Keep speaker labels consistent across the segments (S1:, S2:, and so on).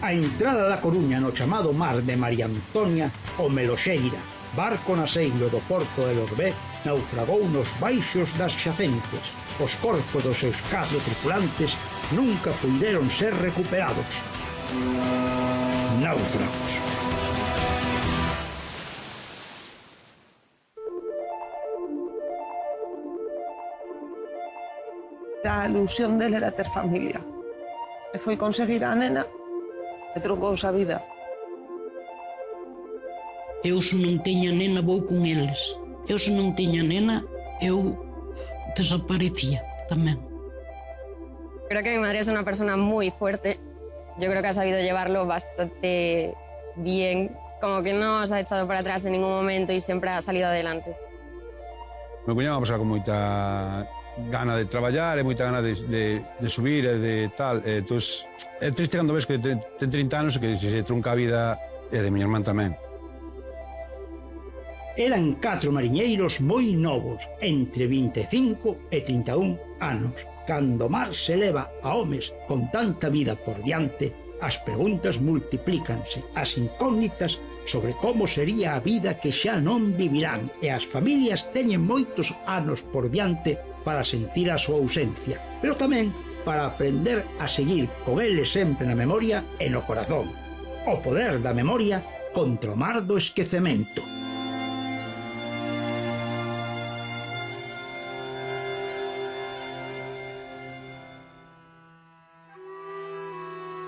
S1: A entrada da Coruña no chamado mar de María Antonia, o Meloxeira, barco naseiro do porto de Lorbé, naufragou nos baixos das xacentes. Os corpos dos seus 4 tripulantes nunca puideron ser recuperados. Náufragos.
S2: A ilusión dele era ter familia. E foi conseguir a nena e trocou a vida.
S3: Eu se non teña nena vou con eles. Eu se non teña nena eu desaparecía tamén.
S4: Creo que mi madre es una persona muy fuerte. Yo creo que ha sabido llevarlo bastante bien. Como que no se ha echado para atrás en ningún momento y siempre ha salido adelante.
S5: Meu cuñado va pasar con moita gana de traballar e moita gana de subir e de tal. Entón, é triste cando ves que ten 30 anos e que se trunca a vida e de miña irmán tamén.
S1: Eran 4 mariñeiros moi novos, entre 25 e 31 anos. Cando o mar se leva a homes con tanta vida por diante, as preguntas multiplícanse, as incógnitas sobre como sería a vida que xa non vivirán, e as familias teñen moitos anos por diante para sentir a súa ausencia, pero tamén para aprender a seguir con eles sempre na memoria e no corazón. O poder da memoria contra o mar do esquecemento.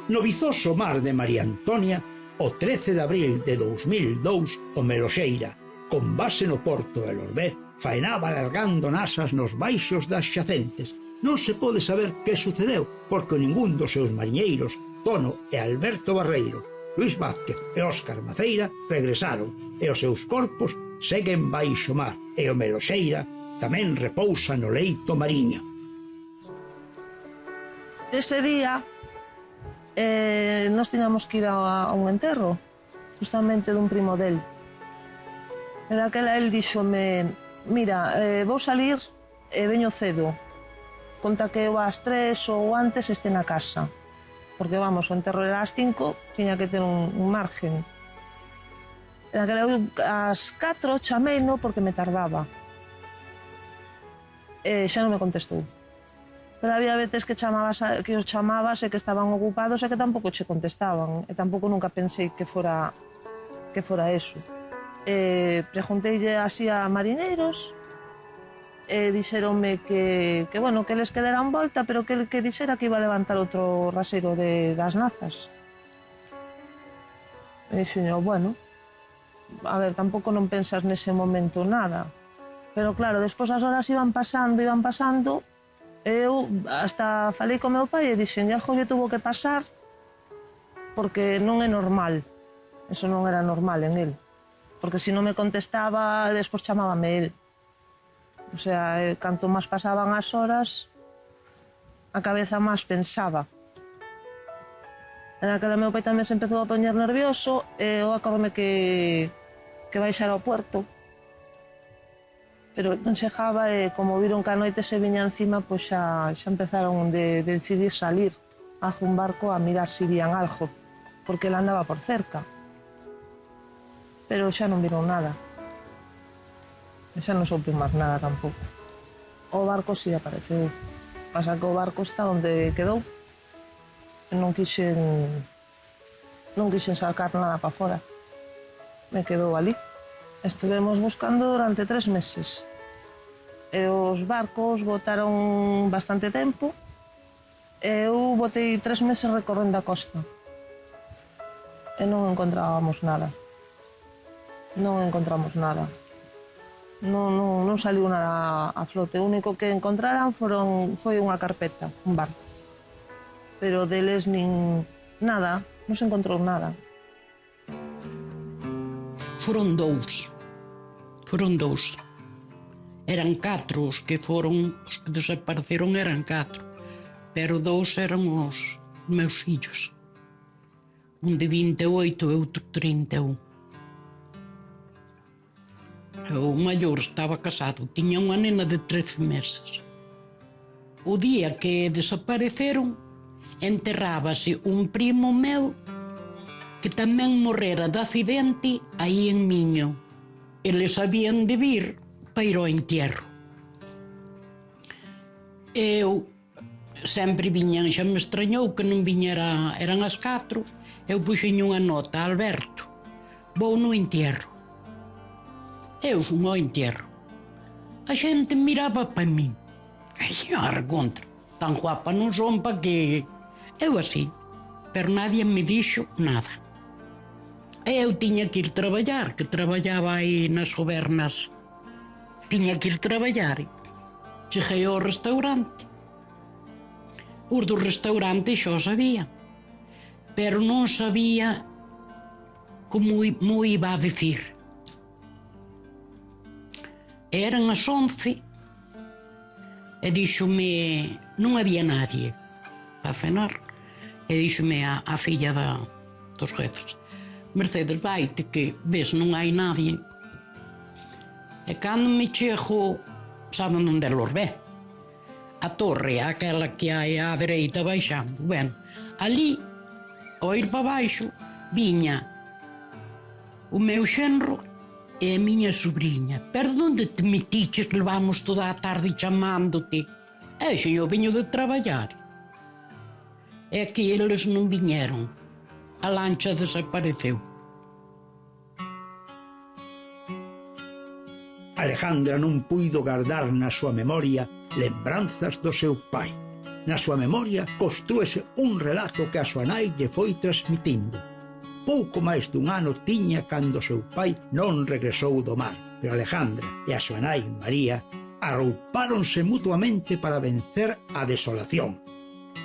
S1: No vizoso mar de María Antonia, o 13 de abril de 2002, o Meloxeira, con base no porto de Lorbé, faenaba largando nasas nos baixos das xacentes. Non se pode saber que sucedeu, porque ningún dos seus mariñeiros, Tono e Alberto Barreiro, Luís Vázquez e Óscar Maceira, regresaron, e os seus corpos seguen baixo mar, e o Meloxeira tamén repousa no leito mariño.
S2: Ese día nos tiñamos que ir a un enterro, justamente dun primo del. E daquela el díxome: mira, vou salir e veño cedo. Conta que eu ás 3 ou antes este na casa. Porque, vamos, o enterro era ás 5, tiña que ter un margen. E daquela eu ás 4 chameino porque me tardaba. E xa non me contestou. Pero había veces que os chamabas e que estaban ocupados e que tampouco che contestaban. E tampouco nunca pensei que fora eso. Pregunteille así a mariñeiros e dixeronme que eles que deran volta, pero que el que dixera que iba a levantar outro raseiro das nazas. E dixeño, bueno, a ver, tampouco non pensas nese momento nada. Pero claro, despois as horas iban pasando, eu hasta falei con meu pai e dixen, algo lle tuvo que pasar porque non é normal. Eso non era normal en él. Porque se non me contestaba, despois chamábame él. O sea, canto máis pasaban as horas, a cabeza máis pensaba. En aquela meu pai tamén se empezou a poñer nervioso e eu acordome que baixara ao puerto. Pero non chegaba e como viron que a noite se viña encima, pois xa empezaron de decidir salir a un barco a mirar se vían algo, porque ele andaba por cerca. Pero xa non viron nada. E xa non soube máis nada tampouco. O barco si apareceu. Pasa que o barco está onde quedou. E non quixen sacar nada para fora. Me quedou ali. Estivemos buscando durante 3 meses. E os barcos botaron bastante tempo. E eu botei 3 meses recorrendo a costa. E non encontrábamos nada. Non encontramos nada. Non saliu nada a flote. O único que encontraran foi unha carpeta, un barco. Pero deles nin nada, non se encontrou nada.
S3: Foron dous. Eran 4 os que desapareceron eran 4. Pero 2 eran os meus fillos. Un de 28 e outro 31. O maior estaba casado, tiña unha nena de 13 meses. O día que desapareceron, enterrábase un primo meu que tamén morrera de accidente aí en Miño. Eles habían de vir para ir ao entierro. Eu sempre viñan, xa me extrañou que non viñera, eran as 4, eu puxen unha nota, Alberto, vou no entierro. Eu fui ao entierro. A xente miraba para min. Ai, argontra, tan guapa non son pa que... Eu así, pero nadie me dixo nada. Eu tiña que ir traballar, que traballaba aí nas gobernas. Tiña que ir traballar. Cheguei ao restaurante. Os do restaurante xa o sabía, pero non sabía como iba a decir. Eran as 11 e díxome, non había nadie a cenar, e díxome a filla dos jefes, Mercedes, vaite que ves non hai nadie. E cando me chego, saben onde los ve? A torre, aquela que hai á dereita baixando. Bueno, ali, ao ir para baixo, viña o meu xenro e a miña sobrinha. Pero onde te metiches, levamos toda a tarde chamándote? E xe, eu viño de traballar. É que eles non viñeron. A lancha desapareceu.
S1: Alejandra non puido guardar na súa memoria lembranzas do seu pai. Na súa memoria construese un relato que a súa nai lle foi transmitindo. Pouco máis dun ano tiña cando seu pai non regresou do mar, pero Alejandra e a súa nai, María, arroupáronse mutuamente para vencer a desolación.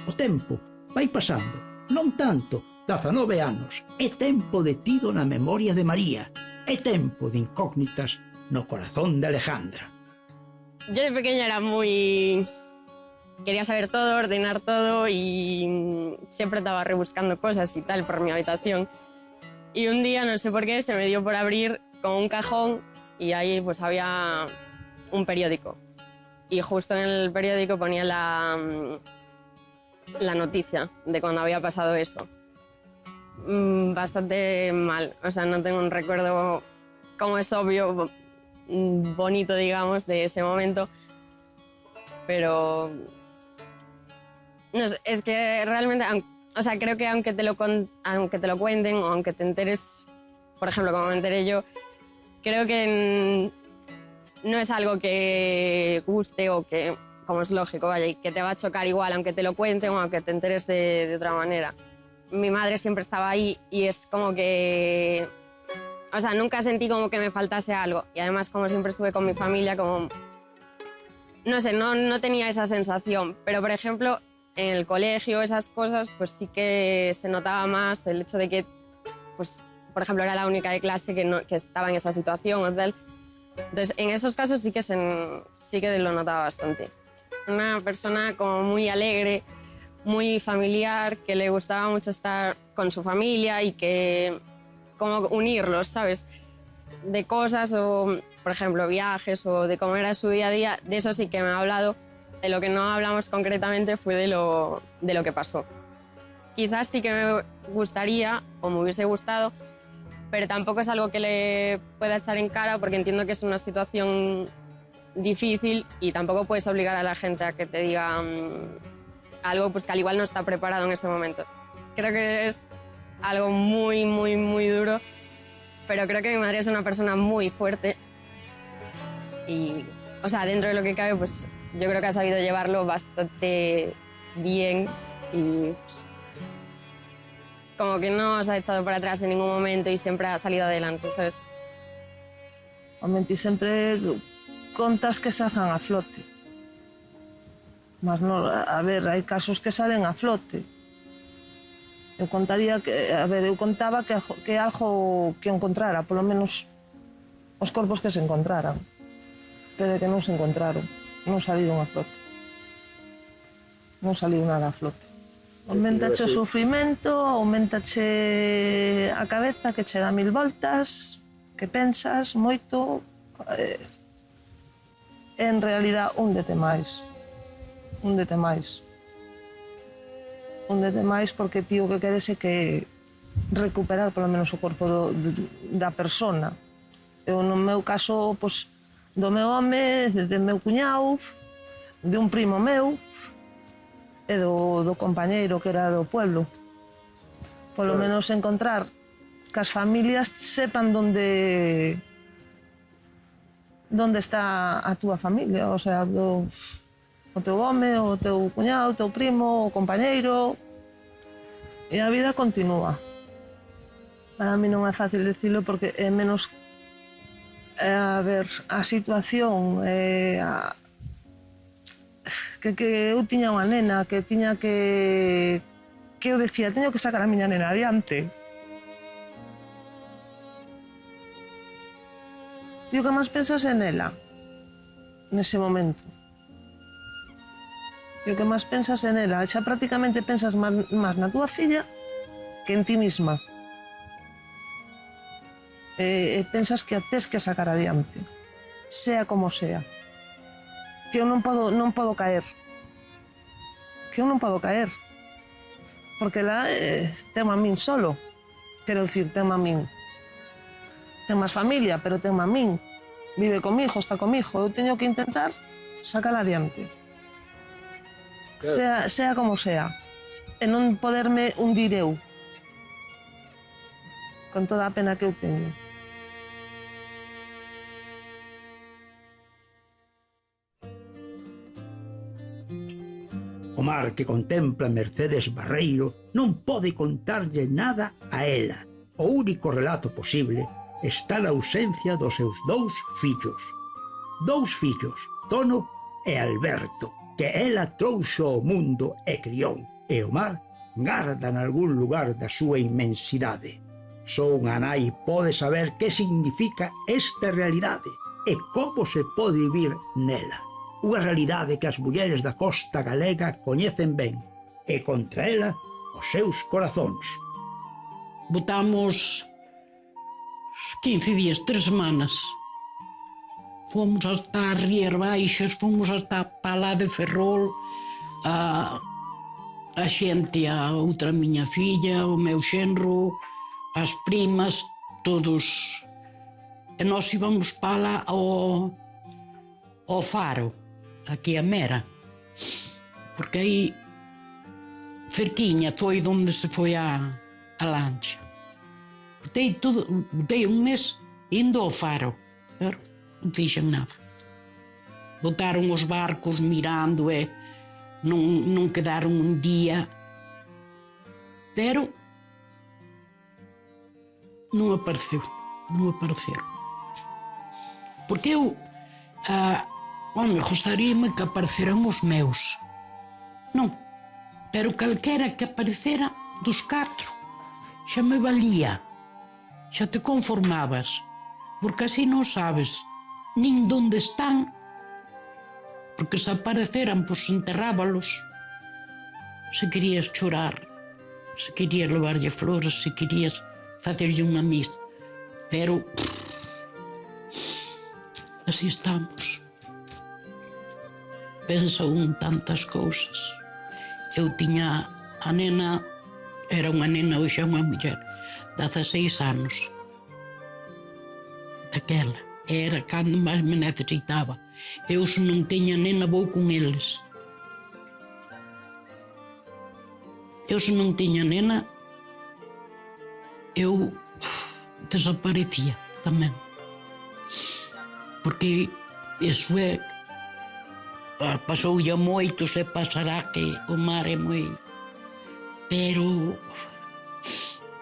S1: O tempo vai pasando, non tanto, 19 anos, é tempo detido na memoria de María, é tempo de incógnitas no corazón de Alejandra.
S4: Yo de pequeña era muy... Quería saber todo, ordenar todo y siempre estaba rebuscando cosas y tal por mi habitación. Y un día, no sé por qué, se me dio por abrir como un cajón y ahí pues había un periódico. Y justo en el periódico ponía la noticia de cuando había pasado eso. Bastante mal, o sea, no tengo un recuerdo, como es obvio, bonito, digamos, de ese momento, pero no sé, es que realmente, o sea, creo que aunque te lo cuenten o aunque te enteres, por ejemplo, como me enteré yo, creo que no es algo que guste o que, como es lógico, vaya, y que te va a chocar igual, aunque te lo cuenten o aunque te enteres de otra manera. Mi madre siempre estaba ahí y es como que... O sea, nunca sentí como que me faltase algo. Y además, como siempre estuve con mi familia, como... No sé, no tenía esa sensación. Pero, por ejemplo, en el colegio, esas cosas, pues sí que se notaba más el hecho de que, pues, por ejemplo, era la única de clase que estaba en esa situación o tal. Entonces, en esos casos sí que lo notaba bastante. Una persona como muy alegre, muy familiar, que le gustaba mucho estar con su familia y que... como unirlos, ¿sabes? De cosas o, por ejemplo, viajes o de cómo era su día a día, de eso sí que me ha hablado. De lo que no hablamos concretamente fue de lo que pasó. Quizás sí que me gustaría o me hubiese gustado, pero tampoco es algo que le pueda echar en cara porque entiendo que es una situación difícil y tampoco puedes obligar a la gente a que te diga algo pues que al igual no está preparado en ese momento. Creo que es algo muy, muy, muy duro, pero creo que mi madre es una persona muy fuerte y, o sea, dentro de lo que cabe, pues yo creo que ha sabido llevarlo bastante bien y pues, como que no se ha echado para atrás en ningún momento y siempre ha salido adelante, ¿sabes?
S2: Obviamente sempre contas que sacan a flote. Mas no, a ver, hai casos que salen a flote. Eu contaría que, a ver, eu contaba que algo que encontrara, polo menos os corpos que se encontraran, pero que non se encontraron, non saliron a flote. Non saliu nada a flote. Aumentache o sufrimento, aumentache a cabeza que che dá 1000 voltas, que pensas moito, en realidad húndete máis. Húndete máis. Húndete máis porque ti o que queres é que recuperar polo menos o corpo da persona. Eu, no meu caso, pois, do meu home, do meu cuñado, de un primo meu e do compañeiro que era do pueblo. Polo menos encontrar que as familias sepan onde está a túa familia, o sea, o teu home, o teu cuñado, o teu primo, o compañeiro, e a vida continúa. Para mí non é fácil dicilo porque é menos a ver a situación que eu tiña unha nena que tiña que eu decía, teño que sacar a miña nena adiante. Tío, que máis pensas en ela nese momento? Tío, que máis pensas en ela? Xa prácticamente pensas máis na túa filla que en ti misma. E pensas que a tes que sacar adiante, sea como sea. Que eu non podo caer. Que eu non podo caer. Porque ela ten a min solo. Quero dicir, ten a min. Ten máis familia, pero ten a min. Vive comigo, está comigo. Eu teño que intentar sacar adiante. Sea como sea. E non poderme hundir eu. Con toda a pena que eu teño.
S1: O mar que contempla Mercedes Barreiro non pode contarlle nada a ela. O único relato posible está na ausencia dos seus dous fillos. Dous fillos, Tono e Alberto, que ela trouxo ao mundo e criou, e o mar garda nalgún lugar da súa inmensidade. Só unha nai pode saber que significa esta realidade e como se pode vivir nela. Unha realidade que as mulleres da costa galega coñecen ben e contra ela os seus corazóns.
S3: Botamos 15 días, 3 semanas. Fomos hasta as Rías Baixas, fomos hasta Palá de Ferrol, a xente, a outra miña filla, o meu xenro, as primas, todos. E nós íbamos para lá ao Faro, aquí a Mera, porque aí cerquiña foi onde se foi a lancha. Botei un mes indo ao Faro, pero non fixen nada. Botaron os barcos mirando e non quedaron un día, pero non apareceu. Porque eu, gostaríame que apareceran os meus. Non, pero calquera que aparecera dos 4 xa me valía, xa te conformabas, porque así non sabes nin donde están, porque se apareceran, pois enterrábalos. Se querías chorar, se querías levarlle flores, se querías facerlle unha misa, pero así estamos. Pensa un tantas cousas. Eu tiña a nena, era unha nena, hoxe é unha muller, 16 anos. Daquela, era cando máis me necesitaba. Eu se non teña nena vou con eles. Eu se non teña nena, eu desaparecía tamén. Porque iso é, pasoulle moito, se pasará que o mar é moi... Pero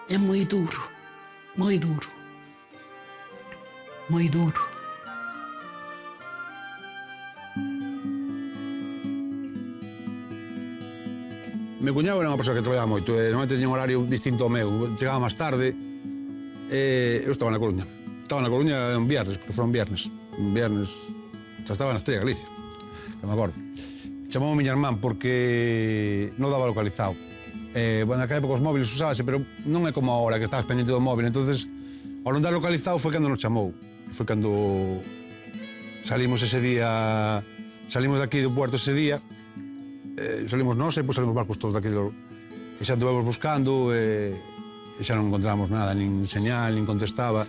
S3: é moi duro, moi duro, moi duro.
S5: Meu cuñado era unha persoa que traballaba moito, normalmente tiña un horario distinto ao meu, chegaba máis tarde, eu estaba na Coruña. Estaba na Coruña un viernes, porque foi un viernes, xa estaba na Estrella Galicia, que me acordo. Chamou a miña irmán porque non daba localizado. Naquela época os móviles usábase, pero non é como agora que estabas pendiente do móvil, entonces ao non dar localizado foi cando nos chamou. Foi cando salimos ese día, salimos de aquí do puerto ese día, salimos nós e pois salimos barcos todos daqui, e xa anduvemos buscando, e xa non encontramos nada, nin señal, nin contestaba.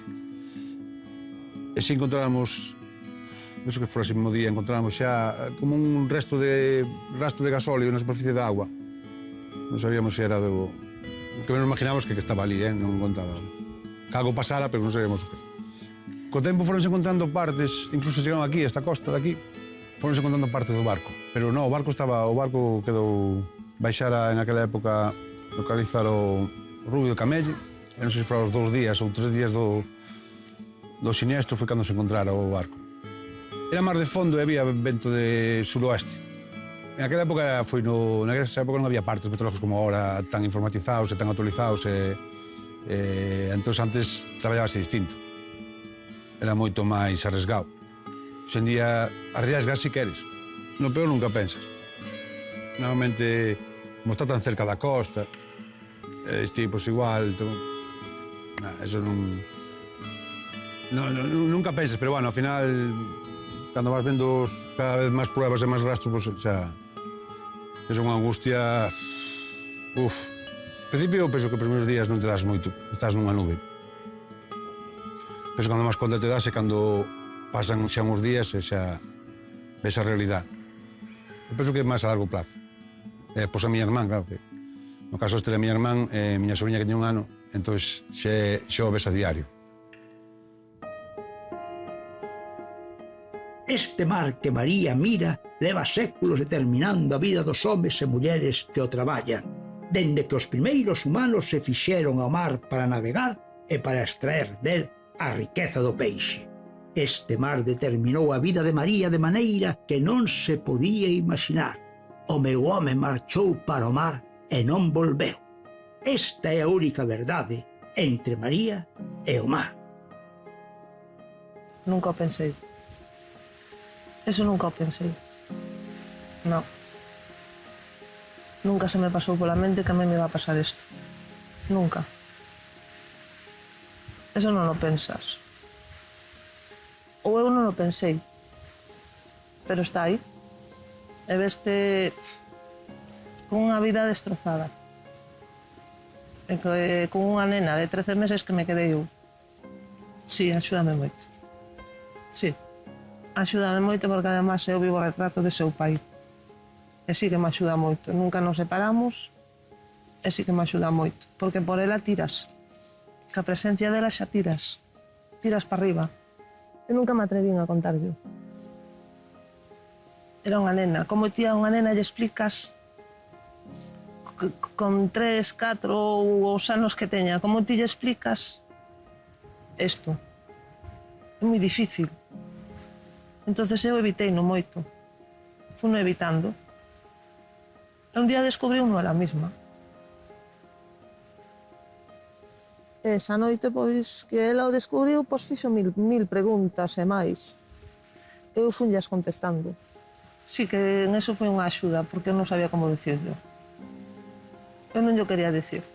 S5: E se encontramos, penso que fora ese mesmo día, encontramos xa como un rastro de gasóleo na superficie da agua. Non sabíamos se era do... Que nos imaginamos que estaba ali, non contaba. Que algo pasara, pero non sabíamos o que. Co tempo foronse encontrando partes, incluso chegaron aquí, esta costa de aquí, foronse encontrando partes do barco. Pero non, o barco quedou... Baixara en aquela época localizar o Rubio de Camelle, e non sei se fora os 2 días ou 3 días do siniestro foi cando se encontrara o barco. Era mar de fondo e había vento de suroeste. En aquela época non había partes meteorológicos como ahora, tan informatizados e tan actualizados, entón antes traballábase distinto. Era moito máis arriesgado. Hoxe en día arriesgas si queres, no peor nunca pensas. Normalmente, como está tan cerca da costa, pois igual, eso non... Nunca pensas, pero bueno, ao final, cando vas vendo cada vez máis pruebas e máis rastros, pois xa... É unha angustia... Uf. Al principio, penso que os primeiros días non te das moito, estás nunha nube. Penso que cando máis conta te das é cando pasan xa uns días e xa ves a realidade. Eu penso que é máis a largo plazo. Pois a miña irmán, claro, que no caso este da miña irmán, miña sobriña que tiña 1 ano, entón xa o ves a diario.
S1: Este mar que María mira leva séculos determinando a vida dos homes e mulleres que o traballan, dende que os primeiros humanos se fixeron ao mar para navegar e para extraer del a riqueza do peixe. Este mar determinou a vida de María de maneira que non se podía imaginar. O meu home marchou para o mar e non volveu. Esta é a única verdade entre María e o mar.
S2: Nunca o pensei. Eso nunca o pensei. No. Nunca se me pasou pola mente que a mí me iba a pasar isto. Nunca. Eso non o pensas. Ou eu non o pensei. Pero está aí. E veste con unha vida destrozada. E con unha nena de 13 meses que me quedei eu. Sí, axúdame moito. Sí, axúdame moito porque además eu vivo o retrato de seu pai. E sí que me axuda moito. Nunca nos separamos e sí que me axuda moito. Porque por ela tiras. Que a presencia dela xa tiras. Tiras para arriba. Eu nunca me atrevín a contarlo. Era unha nena. Como ti a unha nena lle explicas con 3, 4 ou os anos que teña, como ti lle explicas isto? É moi difícil. Entonces eu evitei no moito. Funo evitando. E un día descubriu uno ela mesma. Esa noite, pois, que ela o descubriu, pois fixo mil preguntas e máis. Eu funllas contestando. Sí que en eso foi unha axuda, porque eu non sabía como dicirlo. Eu non yo quería decir.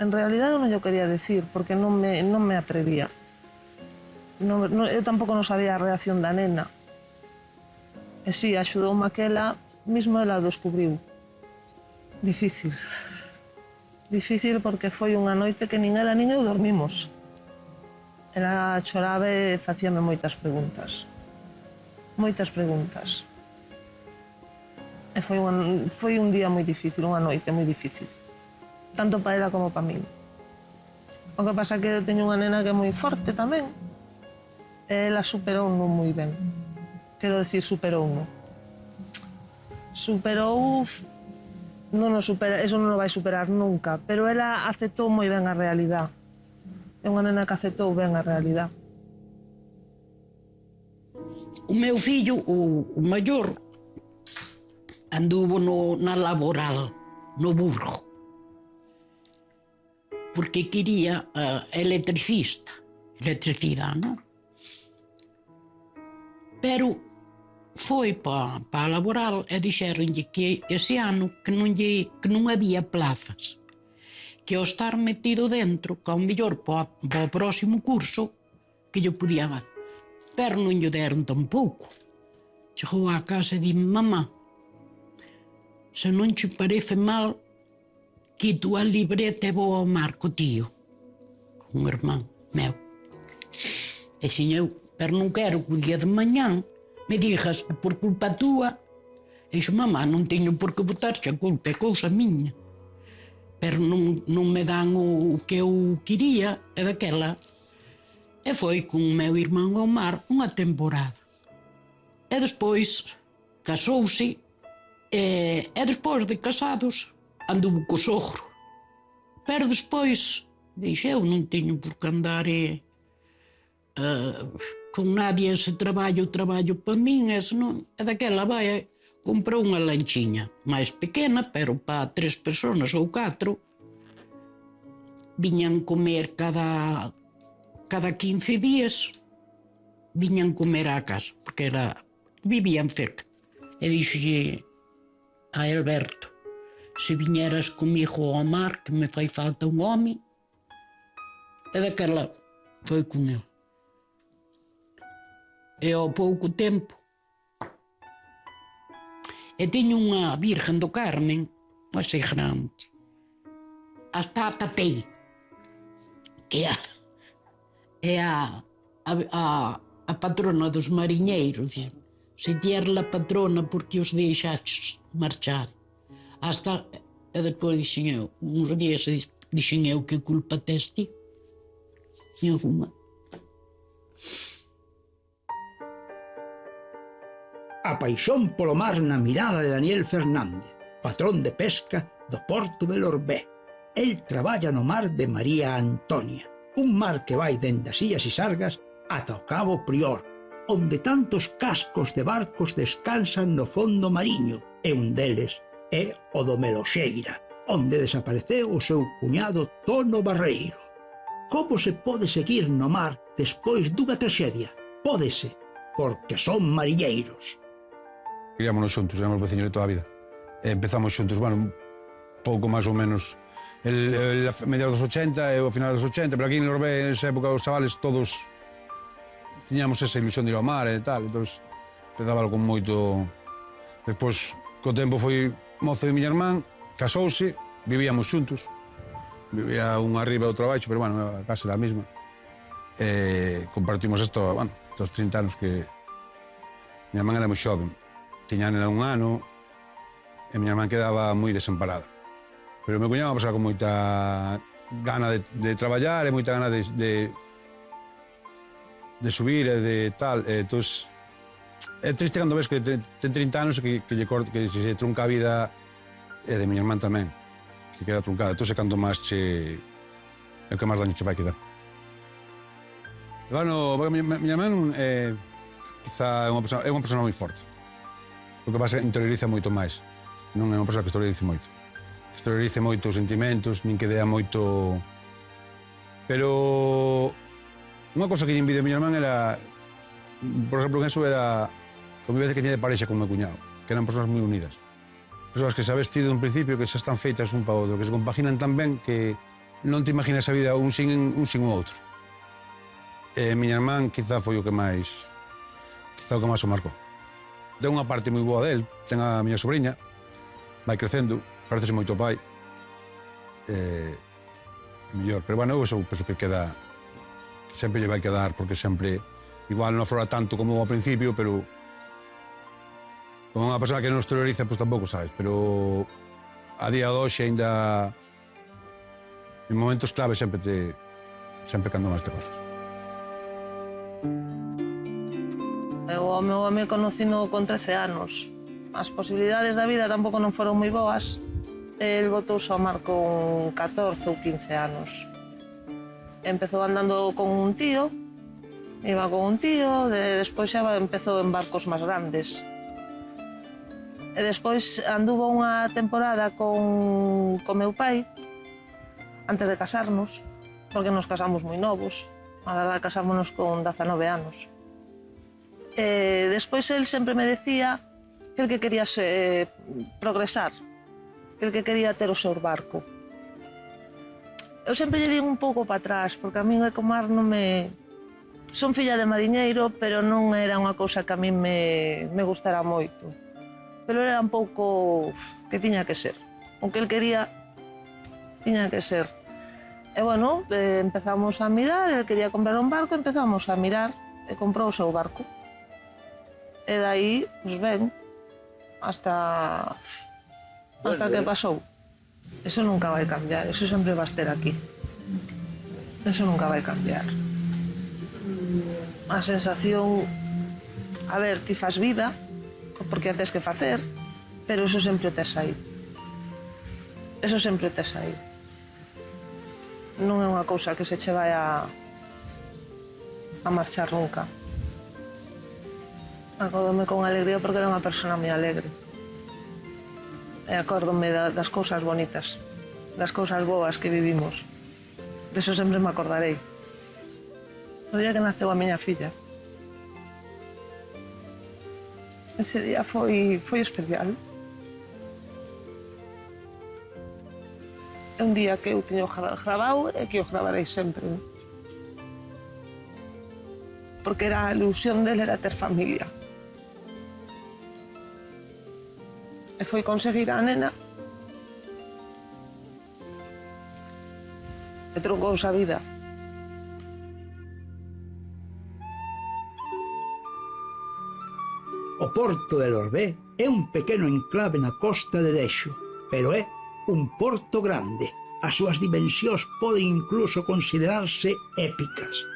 S2: En realidade eu non yo quería decir, porque non me atrevía. Eu tampouco non sabía a reacción da nena. E sí, axudoume aquela, mesmo ela o descubriu. Difícil. Difícil porque foi unha noite que nin ela nin eu dormimos. Ela choraba e facíame moitas preguntas. Moitas preguntas. E foi un día moi difícil, unha noite moi difícil. Tanto para ela como para min. O que pasa que eu teño unha nena que é moi forte tamén. E ela superou-no moi ben. Quero decir, superou-no. Superou... Non o supera, eso non o vai superar nunca. Pero ela aceptou moi ben a realidade. É unha nena que aceptou ben a realidade.
S3: O meu fillo, o maior, anduvo na laboral, no Burgo, porque quería electricidade, non? Pero foi para a laboral e dixeronlle que ese ano que non había plazas, que ao estar metido dentro, que ao mellor para o próximo curso, que lle podía dar. Pero non lle deron tampouco. Chegou á casa e di, mamá, se non che parece mal quito a libreta e vou ao mar co tío, con un irmán meu. E xin eu, pero non quero que o día de mañán me digas que por culpa túa. E dixo, mamá, non teño por que botarche a culpa, é cousa miña. Pero non me dan o que eu quería, e daquela. E foi con o meu irmán ao mar unha temporada. E despois casouse, e despois de casados anduvo co sogro. Pero despois dixo, eu non teño por que andar con nadie, ese traballo para min, e daquela vai, comprou unha lanchiña máis pequena, pero para 3 personas ou 4. Viñan comer cada 15 días, viñan comer á casa, porque vivían cerca. E dixolle a Alberto, se viñeras comigo ao mar, que me fai falta un home. E daquela foi con ele. E ao pouco tempo, e teño unha Virgen do Carmen, así grande, hasta a tapei, que é a patrona dos mariñeiros. Se ti eres a patrona, porque os deixaches marchar. Hasta, e despois dixen eu, uns días dixen eu, que culpa tes ti? Nenhuma.
S1: A paixón polo mar na mirada de Daniel Fernández, patrón de pesca do porto de Lorbé. El traballa no mar de María Antonia, un mar que vai dende as Illas Isargas ata o Cabo Prior, onde tantos cascos de barcos descansan no fondo mariño, e un deles é o do Meloxeira, onde desapareceu o seu cuñado Tono Barreiro. Como se pode seguir no mar despois dunha traxedia? Pódese, porque son mariñeiros.
S5: Criámonos xuntos, éramos veciños de toda a vida. Empezamos xuntos, bueno, un pouco máis ou menos a mediados dos 80 e ao final dos 80, pero aquí en Lorbé, en esa época, os chavales todos tiñamos esa ilusión de ir ao mar e tal, entón empezaba con moito. Despois, co tempo foi mozo de miña irmán, casouse, vivíamos xuntos, vivía un arriba e outro abaixo, pero bueno, a casa era a mesma. Compartimos estos 30 anos que miña irmán era moi xoven, tiña un ano e miña irmán quedaba moi desamparada. Pero me cuñaba a pasar con moita gana de traballar e moita gana de subir e de tal. Entón, é triste cando ves que ten 30 anos e que se trunca a vida, e de miña irmán tamén, que queda truncada. Entón, é cando máis é o que máis daño che vai quedar. Bueno, miña irmán quizá é unha persona moi forte. O que pasa é que interioriza moito máis. Non é unha persona que exteriorice moito. Exteriorice moito os sentimentos, nin que dea moito. Pero unha cosa que lle envidio a miña irmán era, por exemplo, que eso era a convivencia que tiña de parexa con o meu cuñado, que eran persoas moi unidas. Persoas que sabes ti dun principio que xa están feitas un para outro, que se compaginan tan ben que non te imaginas a vida un sin o outro. E miña irmán quizá foi o que máis o marcou. Ten unha parte moi boa del, ten a miña sobrinha, vai crecendo, parecese moito ao pai, mellor, pero bueno, eu penso que queda, que sempre lle vai quedar, porque sempre, igual non aflora tanto como ao principio, pero como unha persona que non exterioriza, pois tampouco sabes, pero a día de hoxe ainda, en momentos clave sempre cando máis te cosas.
S2: Eu ao meu home conocino con 13 anos. As posibilidades da vida tampouco non foron moi boas. El botouse ao mar con 14 ou 15 anos. Empezou andando con un tío, iba con un tío, despois xa empezou en barcos máis grandes. E despois anduvo unha temporada con meu pai, antes de casarnos, porque nos casamos moi novos. A verdade, casámonos con 19 anos. Despois el sempre me decía que el que quería progresar, que el que quería ter o seu barco. Eu sempre lle vin un pouco para atrás, porque a min o mar non me... Son filla de mariñeiro, pero non era unha cousa que a min me gustara moito. Pero era un pouco que tiña que ser. O que el quería tiña que ser. E, bueno, empezamos a mirar, el quería comprar un barco, empezamos a mirar, e comprou o seu barco. E dai, pues ben, hasta que pasou. Eso nunca vai cambiar, eso sempre va a estar aquí. Eso nunca vai cambiar. A sensación... A ver, ti fas vida, porque a tes que facer, pero eso sempre o tes aí. Eso sempre o tes aí. Non é unha cousa que se che vai a marchar nunca. Acórdome con alegría porque era unha persona moi alegre. E acórdome das cousas bonitas, das cousas boas que vivimos. Deso sempre me acordarei. O día que naceu a miña filla. Ese día foi especial. É un día que eu teño grabado e que o gravarei sempre. Porque era a ilusión dele era ter familia. E foi conseguir a nena. E truncouse a vida.
S1: O porto de Lorbé é un pequeno enclave na costa de Dexo, pero é un porto grande. As súas dimensións poden incluso considerarse épicas.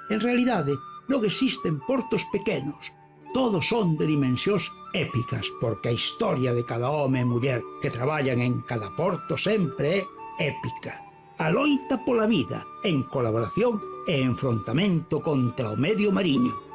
S1: En realidade, non existen portos pequenos. Todos son de dimensións épicas, porque a historia de cada home e muller que traballan en cada porto sempre é épica. A loita pola vida, en colaboración e enfrontamento contra o medio mariño.